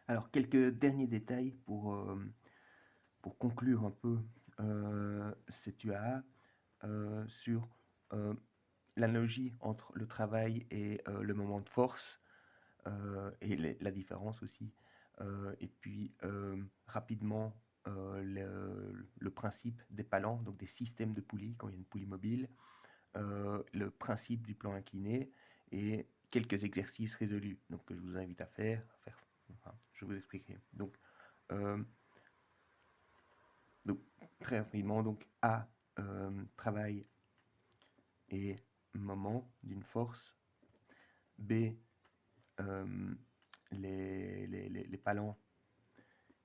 Alors, quelques derniers détails pour conclure un peu cette UAA sur euh, l'analogie entre le travail et le moment de force et la différence aussi. Et puis, rapidement, le principe des palans, donc des systèmes de poulies, quand il y a une poulie mobile, le principe du plan incliné et quelques exercices résolus donc, que je vous invite à faire enfin, je vous expliquerai. Euh, donc très rapidement, donc A, travail et moment d'une force. B, euh, les palans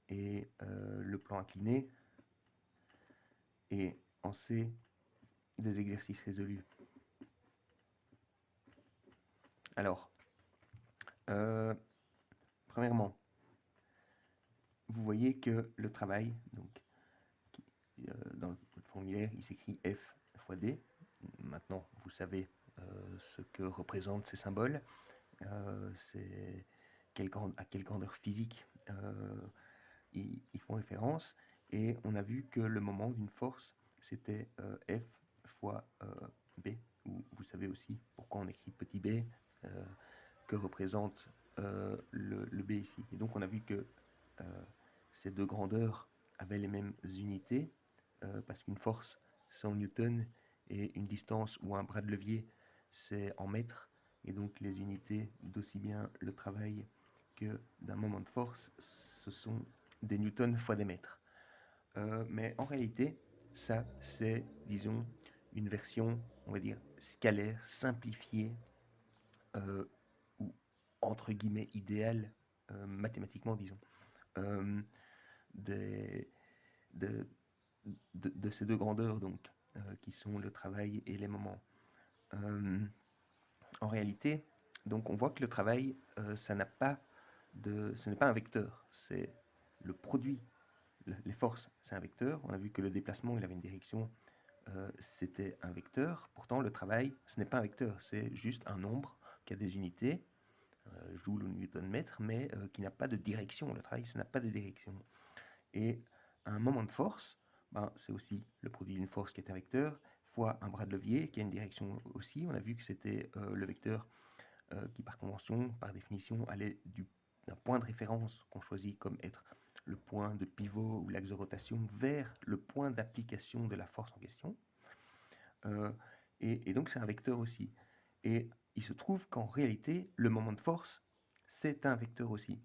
et le plan incliné. Et en C, des exercices résolus. Alors, premièrement, vous voyez que le travail, donc, dans le formulaire, il s'écrit F fois D. Maintenant, vous savez ce que représentent ces symboles. C'est à quelle grandeur physique ils font référence. Et on a vu que le moment d'une force, c'était F fois B. Vous savez aussi pourquoi on écrit petit b, que représente le B ici. Et donc on a vu que ces deux grandeurs avaient les mêmes unités, parce qu'une force, c'est en newton, et une distance ou un bras de levier, c'est en mètres. Et donc les unités d'aussi bien le travail que d'un moment de force, ce sont des newtons fois des mètres. Mais en réalité, ça, c'est, disons, une version, on va dire, scalaire, simplifiée, ou entre guillemets idéale, mathématiquement, disons, euh, des, de, de ces deux grandeurs, donc, qui sont le travail et les moments. Euh, En réalité, donc on voit que le travail, ça n'a pas ce n'est pas un vecteur, c'est le produit. Les forces, c'est un vecteur. On a vu que le déplacement, il avait une direction, c'était un vecteur. Pourtant, le travail, ce n'est pas un vecteur, c'est juste un nombre qui a des unités, joule ou newton mètre, mais qui n'a pas de direction. Le travail, ça n'a pas de direction. Et un moment de force, ben, c'est aussi le produit d'une force qui est un vecteur, fois un bras de levier qui a une direction aussi. On a vu que c'était le vecteur qui, par convention, par définition, allait d'un point de référence qu'on choisit comme être le point de pivot ou l'axe de rotation vers le point d'application de la force en question. Euh, et donc c'est un vecteur aussi. Et il se trouve qu'en réalité, le moment de force, c'est un vecteur aussi.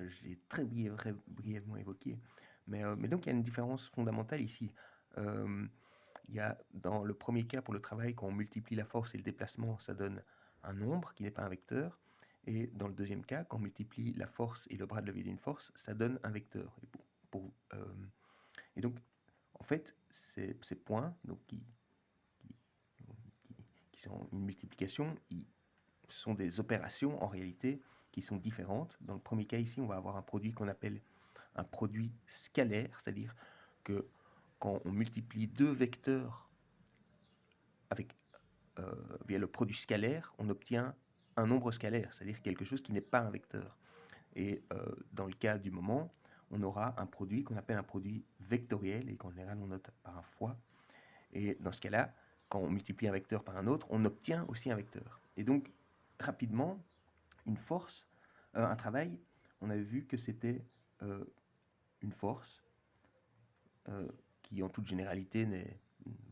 J'ai très brièvement évoqué. Mais donc il y a une différence fondamentale ici. Euh, il y a dans le premier cas pour le travail, quand on multiplie la force et le déplacement, ça donne un nombre qui n'est pas un vecteur. Et dans le deuxième cas, quand on multiplie la force et le bras de levier d'une force, ça donne un vecteur. Et donc, en fait, ces points donc, qui- qui sont une multiplication, sont des opérations en réalité qui sont différentes. Dans le premier cas ici, on va avoir un produit qu'on appelle un produit scalaire, c'est-à-dire que quand on multiplie deux vecteurs avec, via le produit scalaire, on obtient un nombre scalaire, c'est-à-dire quelque chose qui n'est pas un vecteur. Et dans le cas du moment, on aura un produit qu'on appelle un produit vectoriel et qu'en général on note par un fois. Et dans ce cas-là, quand on multiplie un vecteur par un autre, on obtient aussi un vecteur. Et donc, rapidement, une force, un travail, on avait vu que c'était euh, une force euh, qui, en toute généralité,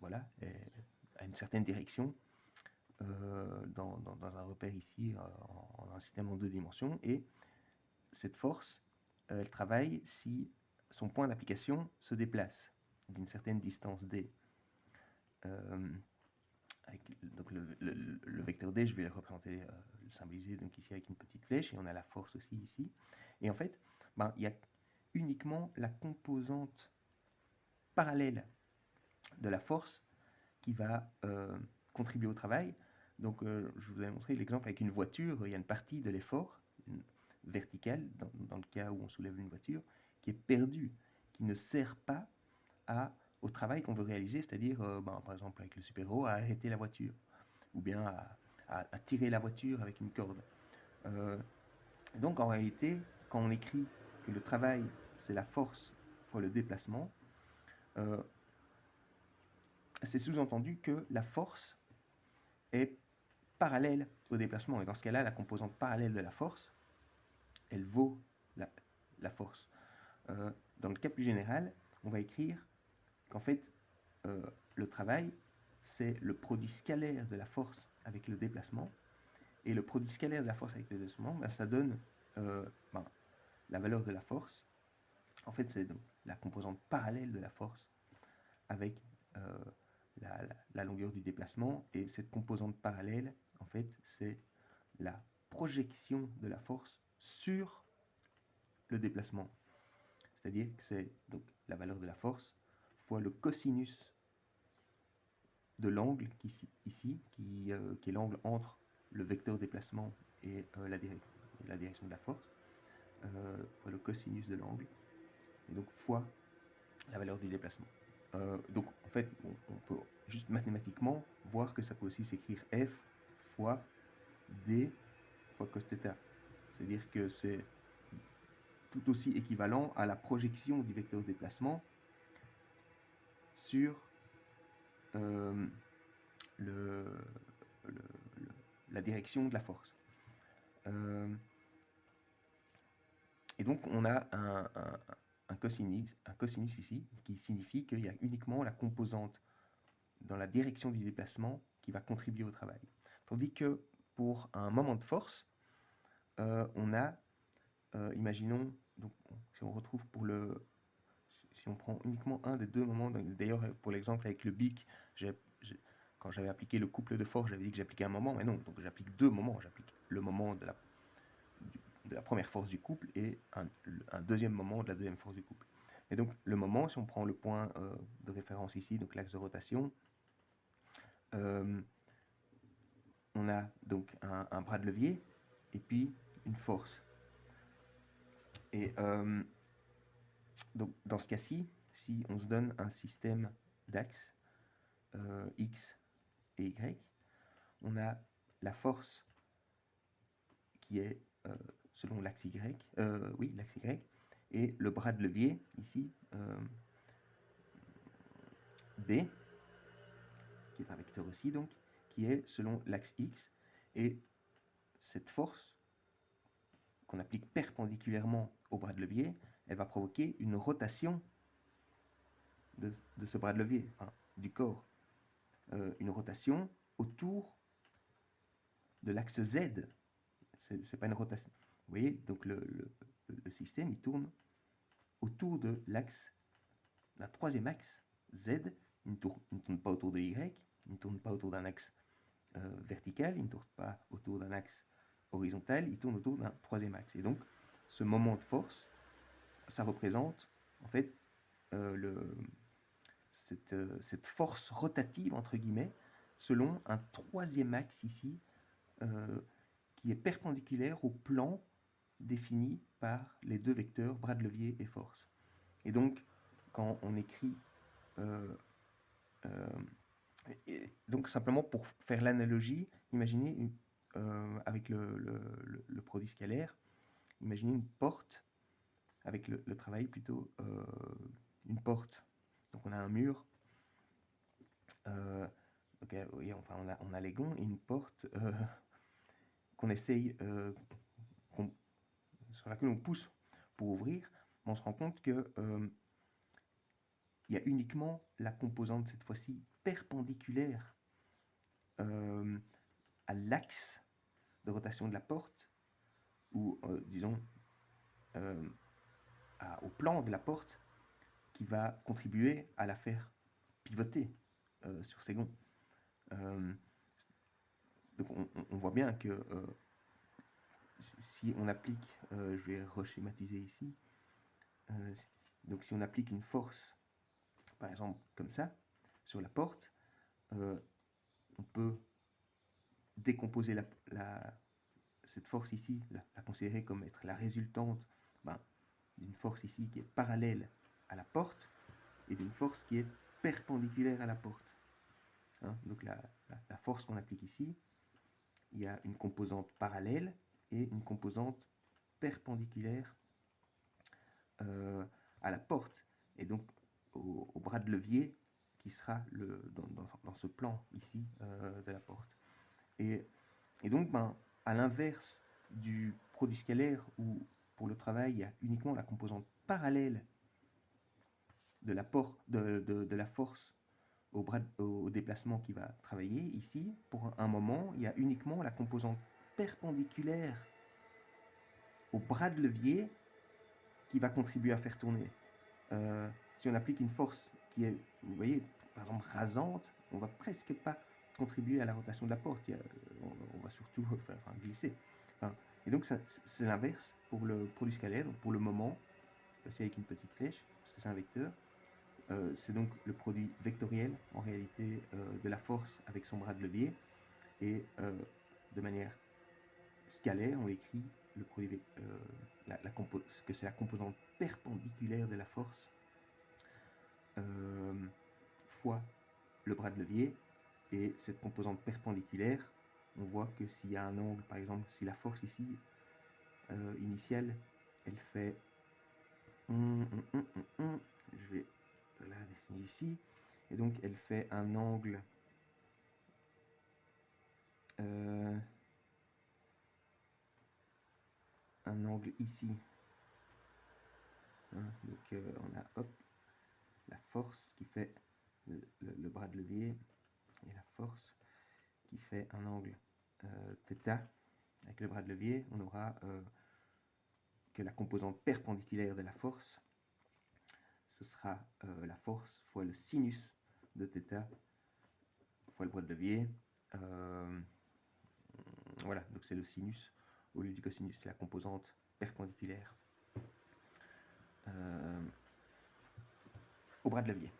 voilà, a une certaine direction dans un repère ici, en un système en deux dimensions. Et cette force, elle travaille si son point d'application se déplace d'une certaine distance d. Euh, donc le vecteur d, je vais le représenter, le symboliser donc ici avec une petite flèche, et on a la force aussi ici. Et en fait, ben, il y a uniquement la composante parallèle de la force qui va contribuer au travail. Donc, je vous avais montré l'exemple avec une voiture. Il y a une partie de l'effort vertical, dans le cas où on soulève une voiture, qui est perdue, qui ne sert pas au travail qu'on veut réaliser, c'est-à-dire, par exemple, avec le super-héros, à arrêter la voiture, ou bien à tirer la voiture avec une corde. Donc, en réalité, quand on écrit que le travail, c'est la force fois le déplacement, c'est sous-entendu que la force est parallèle au déplacement. Et dans ce cas-là, la composante parallèle de la force, elle vaut la force. Dans le cas plus général, on va écrire qu'en fait, le travail, c'est le produit scalaire de la force avec le déplacement. Et le produit scalaire de la force avec le déplacement, ben, ça donne la valeur de la force. En fait, c'est donc la composante parallèle de la force avec la longueur du déplacement. Et cette composante parallèle, en fait, c'est la projection de la force sur le déplacement. C'est-à-dire que c'est donc la valeur de la force fois le cosinus de l'angle ici, qui est l'angle entre le vecteur déplacement et la direction de la force, fois le cosinus de l'angle, et donc fois la valeur du déplacement. Donc en fait, on peut juste mathématiquement voir que ça peut aussi s'écrire F fois D fois cos θ. C'est-à-dire que c'est tout aussi équivalent à la projection du vecteur déplacement sur la direction de la force. Et donc on a un cosinus ici qui signifie qu'il y a uniquement la composante dans la direction du déplacement qui va contribuer au travail. Tandis que pour un moment de force, on a, imaginons, donc, si on retrouve si on prend uniquement un des deux moments, d'ailleurs pour l'exemple avec le bic, quand j'avais appliqué le couple de force, j'avais dit que j'appliquais un moment, mais non, donc j'applique deux moments, j'applique le moment de la première force du couple et un deuxième moment de la deuxième force du couple. Et donc le moment, si on prend le point de référence ici, donc l'axe de rotation, on a donc un bras de levier et puis une force. Et donc dans ce cas-ci, si on se donne un système d'axes X et Y, on a la force qui est selon l'axe Y, l'axe Y, et le bras de levier ici, B, qui est un vecteur aussi donc, qui est selon l'axe X, et cette force qu'on applique perpendiculairement au bras de levier, elle va provoquer une rotation de ce bras de levier, du corps, une rotation autour de l'axe Z. C'est pas une rotation. Vous voyez, donc le système, il tourne autour de l'axe, d'un troisième axe, Z. Il ne tourne pas autour de Y, il ne tourne pas autour d'un axe vertical, il ne tourne pas autour d'un axe horizontal, il tourne autour d'un troisième axe. Et donc, ce moment de force, ça représente en fait cette force rotative, entre guillemets, selon un troisième axe ici, qui est perpendiculaire au plan défini par les deux vecteurs bras de levier et force. Et donc, quand on écrit, donc simplement pour faire l'analogie, imaginez avec le produit scalaire, imaginez une porte, avec le travail plutôt, une porte. Donc on a un mur, oui, enfin on a les gonds et une porte qu'on essaye, sur laquelle on pousse pour ouvrir, on se rend compte que il y a uniquement la composante cette fois-ci perpendiculaire à l'axe de rotation de la porte, ou disons au plan de la porte, qui va contribuer à la faire pivoter sur ses gonds. Donc on voit bien que si on applique, je vais reschématiser ici, donc si on applique une force, par exemple comme ça, sur la porte, on peut décomposer cette force ici, la considérer comme être la résultante d'une force ici qui est parallèle à la porte et d'une force qui est perpendiculaire à la porte. Donc la force qu'on applique ici, il y a une composante parallèle et une composante perpendiculaire à la porte, et donc au bras de levier qui sera dans ce plan ici de la porte. Et donc, à l'inverse du produit scalaire où pour le travail il y a uniquement la composante parallèle de la force au déplacement qui va travailler, ici, pour un moment, il y a uniquement la composante perpendiculaire au bras de levier qui va contribuer à faire tourner. Si on applique une force qui est, vous voyez, par exemple rasante, on va presque pas contribuer à la rotation de la porte. On va surtout faire glisser. Et donc c'est l'inverse pour le produit scalaire. Donc pour le moment, c'est passé avec une petite flèche, parce que c'est un vecteur. C'est donc le produit vectoriel, en réalité, de la force avec son bras de levier. Et de manière scalaire, on écrit le produit, que c'est la composante perpendiculaire de la force fois le bras de levier. Et cette composante perpendiculaire, on voit que s'il y a un angle, par exemple, si la force ici, initiale, elle fait... je vais la dessiner ici. Et donc, elle fait un angle... ici. Donc, on a, hop, la force qui fait le bras de levier et la force qui fait un angle θ avec le bras de levier. On aura que la composante perpendiculaire de la force, ce sera la force fois le sinus de θ fois le bras de levier. Voilà, donc c'est le sinus au lieu du cosinus, c'est la composante perpendiculaire au bras de levier.